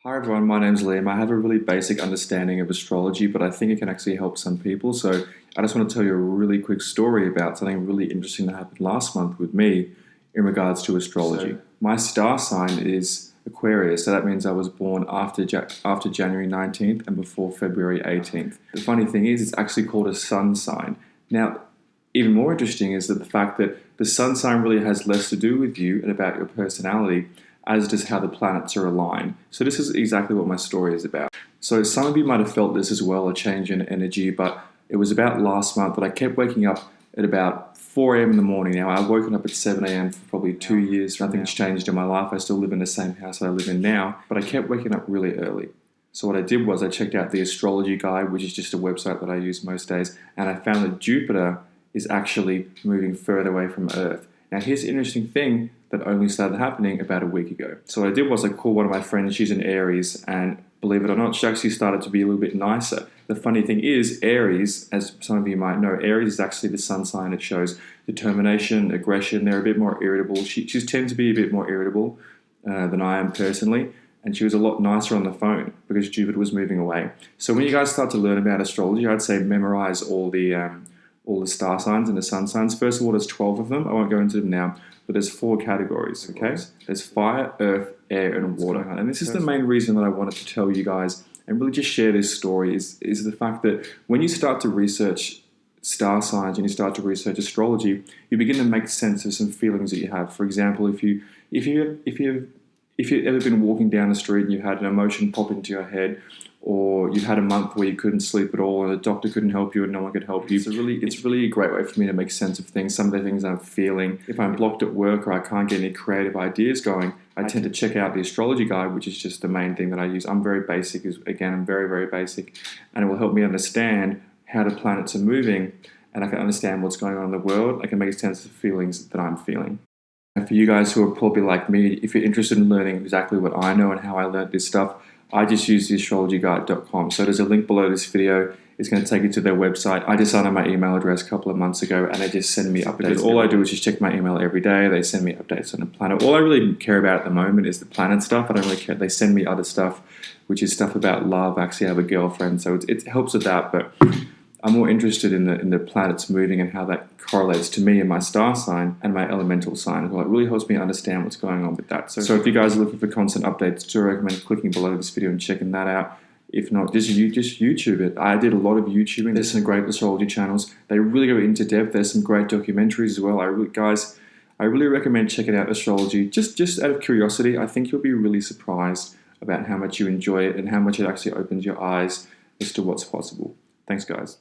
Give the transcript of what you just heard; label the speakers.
Speaker 1: Hi everyone, my name's Liam. I have a really basic understanding of astrology, but I think it can actually help some people. So I just want to tell you a really quick story about something really interesting that happened last month with me in regards to astrology. My star sign is Aquarius, so that means I was born after January 19th and before February 18th. The funny thing is, it's actually called a sun sign. Now, even more interesting is that the fact that the sun sign really has less to do with you and about your personality, as does how the planets are aligned. So this is exactly what my story is about. So some of you might have felt this as well, a change in energy, but it was about last month that I kept waking up at about 4 a.m. in the morning. Now, I've woken up at 7 a.m. for probably 2 years. Nothing's changed in my life. I still live in the same house that I live in now, but I kept waking up really early. So what I did was I checked out the Astrology guide, which is just a website that I use most days, and I found that Jupiter is actually moving further away from Earth. Now, here's the interesting thing that only started happening about a week ago. So what I did was I called one of my friends, she's in Aries, and believe it or not, she actually started to be a little bit nicer. The funny thing is, Aries, as some of you might know, Aries is actually the sun sign. It shows determination, aggression. They're a bit more irritable. She tends to be a bit more irritable than I am personally, and she was a lot nicer on the phone because Jupiter was moving away. So when you guys start to learn about astrology, I'd say memorize all the star signs and the sun signs. First of all, there's 12 of them. I won't go into them now, but there's 4 categories, okay? There's fire, earth, air, and water. And this is the main reason that I wanted to tell you guys and really just share this story is the fact that when you start to research star signs and you start to research astrology, you begin to make sense of some feelings that you have. For example, if you've ever been walking down the street and you had an emotion pop into your head, or you've had a month where you couldn't sleep at all and the doctor couldn't help you and no one could help you. It's really a great way for me to make sense of things, some of the things I'm feeling. If I'm blocked at work or I can't get any creative ideas going, I tend to check out the Astrology guide, which is just the main thing that I use. I'm very basic, again, I'm very, very basic, and it will help me understand how the planets are moving, and I can understand what's going on in the world. I can make sense of feelings that I'm feeling. And for you guys who are probably like me, if you're interested in learning exactly what I know and how I learned this stuff, I just use the astrologyguide.com. So there's a link below this video. It's going to take you to their website. I just signed up my email address a couple of months ago, and they just send me updates. Because all I do is just check my email every day. They send me updates on the planet. All I really care about at the moment is the planet stuff. I don't really care. They send me other stuff, which is stuff about love. I actually have a girlfriend, so it helps with that. But I'm more interested in the planets moving and how that correlates to me and my star sign and my elemental sign. Well, it really helps me understand what's going on with that. So if you guys are looking for constant updates, do recommend clicking below this video and checking that out. If not, just YouTube it. I did a lot of YouTubing. There's some great astrology channels. They really go into depth. There's some great documentaries as well. I really recommend checking out astrology. Just out of curiosity, I think you'll be really surprised about how much you enjoy it and how much it actually opens your eyes as to what's possible. Thanks, guys.